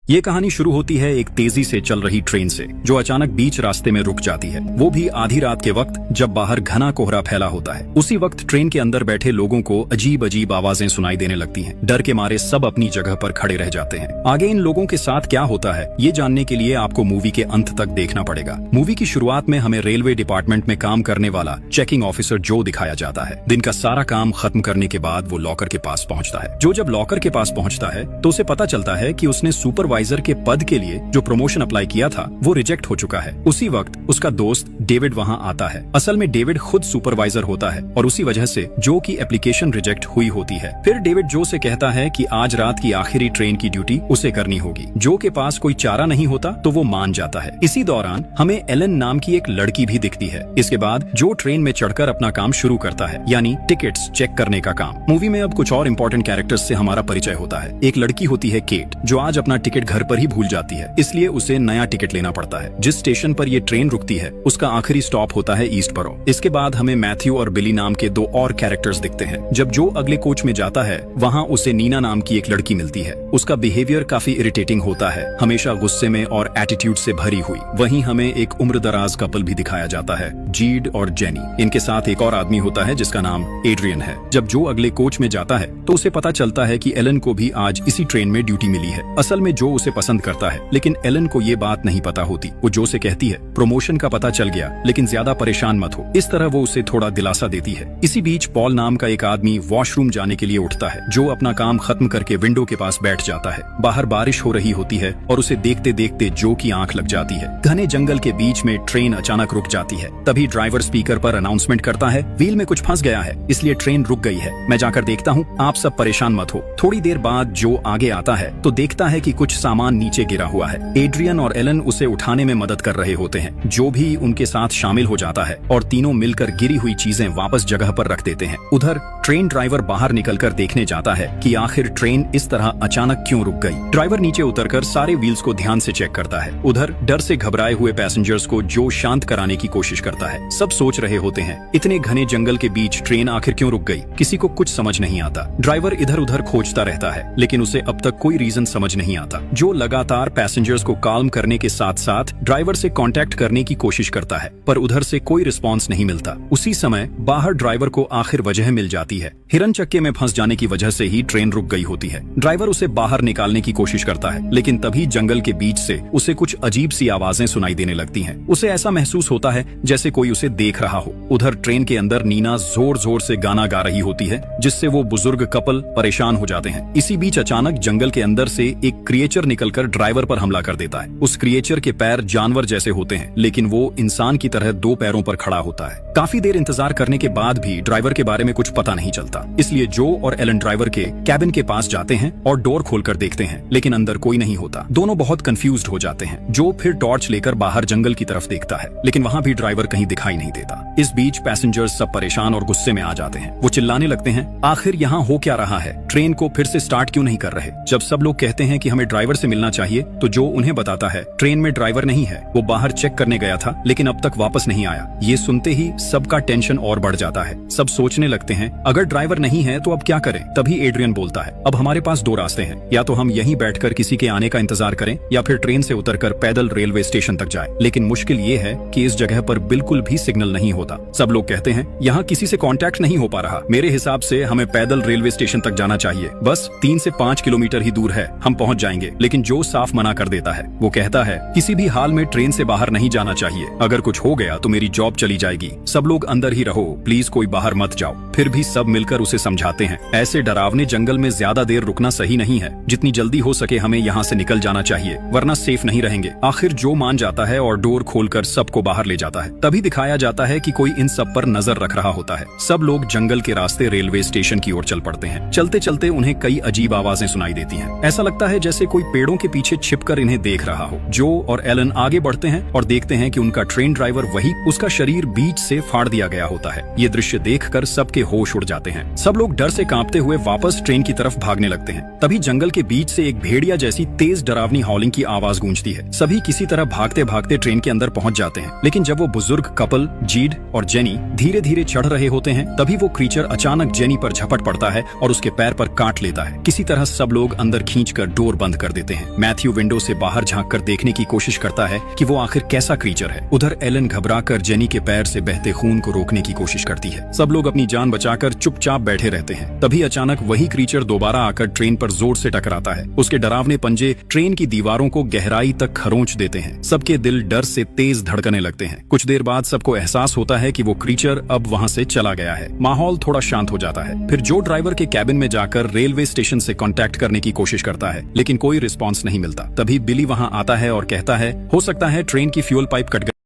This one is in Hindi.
ये कहानी शुरू होती है एक तेजी से चल रही ट्रेन से जो अचानक बीच रास्ते में रुक जाती है, वो भी आधी रात के वक्त जब बाहर घना कोहरा फैला होता है। उसी वक्त ट्रेन के अंदर बैठे लोगों को अजीब अजीब आवाजें सुनाई देने लगती हैं। डर के मारे सब अपनी जगह पर खड़े रह जाते हैं। आगे इन लोगों के साथ क्या होता है ये जानने के लिए आपको मूवी के अंत तक देखना पड़ेगा। मूवी की शुरुआत में हमें रेलवे डिपार्टमेंट में काम करने वाला चेकिंग ऑफिसर जो दिखाया जाता है। दिन का सारा काम खत्म करने के बाद वो लॉकर के पास पहुंचता है। जो जब लॉकर के पास पहुंचता है तो उसे पता चलता है कि उसने सुपरवाइजर के पद के लिए जो प्रमोशन अप्लाई किया था वो रिजेक्ट हो चुका है। उसी वक्त उसका दोस्त डेविड वहां आता है। असल में डेविड खुद सुपरवाइजर होता है और उसी वजह से जो की एप्लीकेशन रिजेक्ट हुई होती है। फिर डेविड जो से कहता है कि आज रात की आखिरी ट्रेन की ड्यूटी उसे करनी होगी। जो के पास कोई चारा नहीं होता तो वो मान जाता है। इसी दौरान हमें एलन नाम की एक लड़की भी दिखती है। इसके बाद जो ट्रेन में चढ़कर अपना काम शुरू करता है, यानी टिकट्स चेक करने का काम। मूवी में अब कुछ और इम्पोर्टेंट कैरेक्टर्स से हमारा परिचय होता है। एक लड़की होती है केट, जो आज अपना टिकट घर पर ही भूल जाती है, इसलिए उसे नया टिकट लेना पड़ता है। जिस स्टेशन पर ये ट्रेन रुकती है उसका आखिरी स्टॉप होता है ईस्टबरो। इसके बाद हमें मैथ्यू और बिली नाम के दो और कैरेक्टर्स दिखते हैं। जब जो अगले कोच में जाता है वहाँ उसे नीना नाम की एक लड़की मिलती है। उसका बिहेवियर काफी इरिटेटिंग होता है, हमेशा गुस्से में और एटीट्यूड से भरी हुई। वहीं हमें एक उम्रदराज कपल भी दिखाया जाता है, जीड और जेनी। इनके साथ एक और आदमी होता है जिसका नाम एड्रियन है। जब जो अगले कोच में जाता है तो उसे पता चलता है कि एलन को भी आज इसी ट्रेन में ड्यूटी मिली है। असल में जो उसे पसंद करता है, लेकिन एलन को ये बात नहीं पता होती। वो जो से कहती है प्रमोशन का पता चल गया, लेकिन ज्यादा परेशान मत हो। इस तरह वो उसे थोड़ा दिलासा देती है। इसी बीच पॉल नाम का एक आदमी वॉशरूम जाने के लिए उठता है। जो अपना काम खत्म करके विंडो के पास बैठ जाता है। बाहर बारिश हो रही होती है और उसे देखते देखते जो की आंख लग जाती है। घने जंगल के बीच में ट्रेन अचानक रुक जाती है। तभी ड्राइवर स्पीकर पर अनाउंसमेंट करता है, व्हील में कुछ फंस गया है इसलिए ट्रेन रुक गई है। मैं जाकर देखता हूँ, आप सब परेशान मत हो। थोड़ी देर बाद जो आगे आता है तो देखता है कि कुछ सामान नीचे गिरा हुआ है। एड्रियन और एलन उसे उठाने में मदद कर रहे होते हैं। जो भी उनके साथ शामिल हो जाता है और तीनों मिलकर गिरी हुई चीजें वापस जगह पर रख देते हैं। उधर ट्रेन ड्राइवर बाहर निकलकर देखने जाता है कि आखिर ट्रेन इस तरह अचानक क्यों रुक गई। ड्राइवर नीचे उतरकर सारे व्हील्स को ध्यान से चेक करता है। उधर डर से घबराए हुए पैसेंजर्स को जो शांत कराने की कोशिश करता है। सब सोच रहे होते हैं इतने घने जंगल के बीच ट्रेन आखिर क्यों रुक गई। किसी को कुछ समझ नहीं आता। ड्राइवर इधर उधर खोजता रहता है, लेकिन उसे अब तक कोई रीजन समझ नहीं आता। जो लगातार पैसेंजर्स को काल्म करने के साथ साथ ड्राइवर से कांटेक्ट करने की कोशिश करता है, पर उधर से कोई रिस्पांस नहीं मिलता। उसी समय बाहर ड्राइवर को आखिर वजह मिल जाती है। हिरन चक्के में फंस जाने की वजह से ही ट्रेन रुक गई होती है। ड्राइवर उसे बाहर निकालने की कोशिश करता है, लेकिन तभी जंगल के बीच से उसे कुछ अजीब सी आवाजें सुनाई देने लगती हैं। उसे ऐसा महसूस होता है जैसे कोई उसे देख रहा हो। उधर ट्रेन के अंदर नीना जोर जोर से गाना गा रही होती है, जिससे वो बुजुर्ग कपल परेशान हो जाते हैं। इसी बीच अचानक जंगल के अंदर से एक क्रिएचर निकलकर ड्राइवर पर हमला कर देता है। उस क्रिएचर के पैर जानवर जैसे होते हैं, लेकिन वो इंसान की तरह दो पैरों पर खड़ा होता है। काफी देर इंतजार करने के बाद भी ड्राइवर के बारे में कुछ पता नहीं चलता, इसलिए जो और एलन ड्राइवर के कैबिन के पास जाते हैं और डोर खोलकर देखते हैं, लेकिन अंदर कोई नहीं होता। दोनों बहुत कंफ्यूज्ड हो जाते हैं। जो फिर टॉर्च लेकर बाहर जंगल की तरफ देखता है, लेकिन वहाँ भी ड्राइवर कहीं दिखाई नहीं देता। इस बीच पैसेंजर्स सब परेशान और गुस्से में आ जाते हैं। वो चिल्लाने लगते हैं, आखिर यहाँ हो क्या रहा है, ट्रेन को फिर से स्टार्ट क्यों नहीं कर रहे। जब सब लोग कहते हैं कि हमें ड्राइवर से मिलना चाहिए तो जो उन्हें बताता है ट्रेन में ड्राइवर नहीं है, वो बाहर चेक करने गया था लेकिन अब तक वापस नहीं आया। ये सुनते ही सबका टेंशन और बढ़ जाता है। सब सोचने लगते हैं अगर ड्राइवर नहीं है तो अब क्या करें। तभी एड्रियन बोलता है, अब हमारे पास दो रास्ते हैं, या तो हम यहीं बैठकर किसी के आने का इंतजार करें या फिर ट्रेन से उतरकर पैदल रेलवे स्टेशन तक जाएं। लेकिन मुश्किल ये है कि इस जगह पर बिल्कुल भी सिग्नल नहीं होता। सब लोग कहते हैं यहाँ किसी से कांटेक्ट नहीं हो पा रहा। मेरे हिसाब से हमें पैदल रेलवे स्टेशन तक जाना चाहिए, बस 3 से 5 किलोमीटर ही दूर है, हम पहुँच जाएंगे। लेकिन जो साफ मना कर देता है। वो कहता है किसी भी हाल में ट्रेन से बाहर नहीं जाना चाहिए, अगर कुछ हो गया तो मेरी जॉब चली जाएगी। सब लोग अंदर ही रहो, प्लीज कोई बाहर मत जाओ। फिर भी सब मिलकर उसे समझाते हैं ऐसे डरावने जंगल में ज्यादा देर रुकना सही नहीं है। जितनी जल्दी हो सके हमें यहाँ से निकल जाना चाहिए, वरना सेफ नहीं रहेंगे। आखिर जो मान जाता है और डोर खोलकर सबको बाहर ले जाता है। तभी दिखाया जाता है कि कोई इन सब पर नजर रख रहा होता है। सब लोग जंगल के रास्ते रेलवे स्टेशन की ओर चल पड़ते हैं। चलते चलते उन्हें कई अजीब आवाजें सुनाई देती हैं। ऐसा लगता है जैसे कोई पेड़ों के पीछे छिपकर इन्हें देख रहा हो। जो और एलन आगे बढ़ते हैं और देखते हैं कि उनका ट्रेन ड्राइवर वही, उसका शरीर बीच से फाड़ दिया गया होता है। ये दृश्य देखकर सबके होश उड़ जाते हैं। सब लोग डर से कांपते हुए वापस ट्रेन की तरफ भागने लगते हैं। तभी जंगल के बीच से एक भेड़िया जैसी तेज डरावनी हॉलिंग की आवाज गूंजती है। सभी किसी तरह भागते भागते ट्रेन के अंदर पहुंच जाते हैं। लेकिन जब वो बुजुर्ग कपल जीड और जेनी धीरे धीरे चढ़ रहे होते हैं, तभी वो क्रीचर अचानक जेनी पर झपट पड़ता है और उसके पैर पर काट लेता है। किसी तरह सब लोग अंदर खींचकर डोर बंद कर देते हैं। मैथ्यू विंडो से बाहर झांककर देखने की कोशिश करता है कि वो आखिर कैसा क्रीचर है। उधर एलन घबराकर जेनी के पैर से बहते खून को रोकने की कोशिश करती है। सब लोग अपनी जान बचाकर चुपचाप बैठे रहते हैं। तभी अचानक वही क्रीचर दोबारा आकर ट्रेन पर जोर से टकराता है। उसके डरावने पंजे ट्रेन की दीवारों को गहराई तक खरोंच देते हैं। सबके दिल डर से तेज धड़कने लगते हैं। कुछ देर बाद सबको एहसास होता है कि वो क्रीचर अब वहां से चला गया है। माहौल थोड़ा शांत हो जाता है। फिर जो ड्राइवर के कैबिन में जाकर रेलवे स्टेशन से कांटेक्ट करने की कोशिश करता है, लेकिन कोई रिस्पॉन्स नहीं मिलता। तभी बिली वहां आता है और कहता है, हो सकता है ट्रेन की फ्यूल पाइप कट गई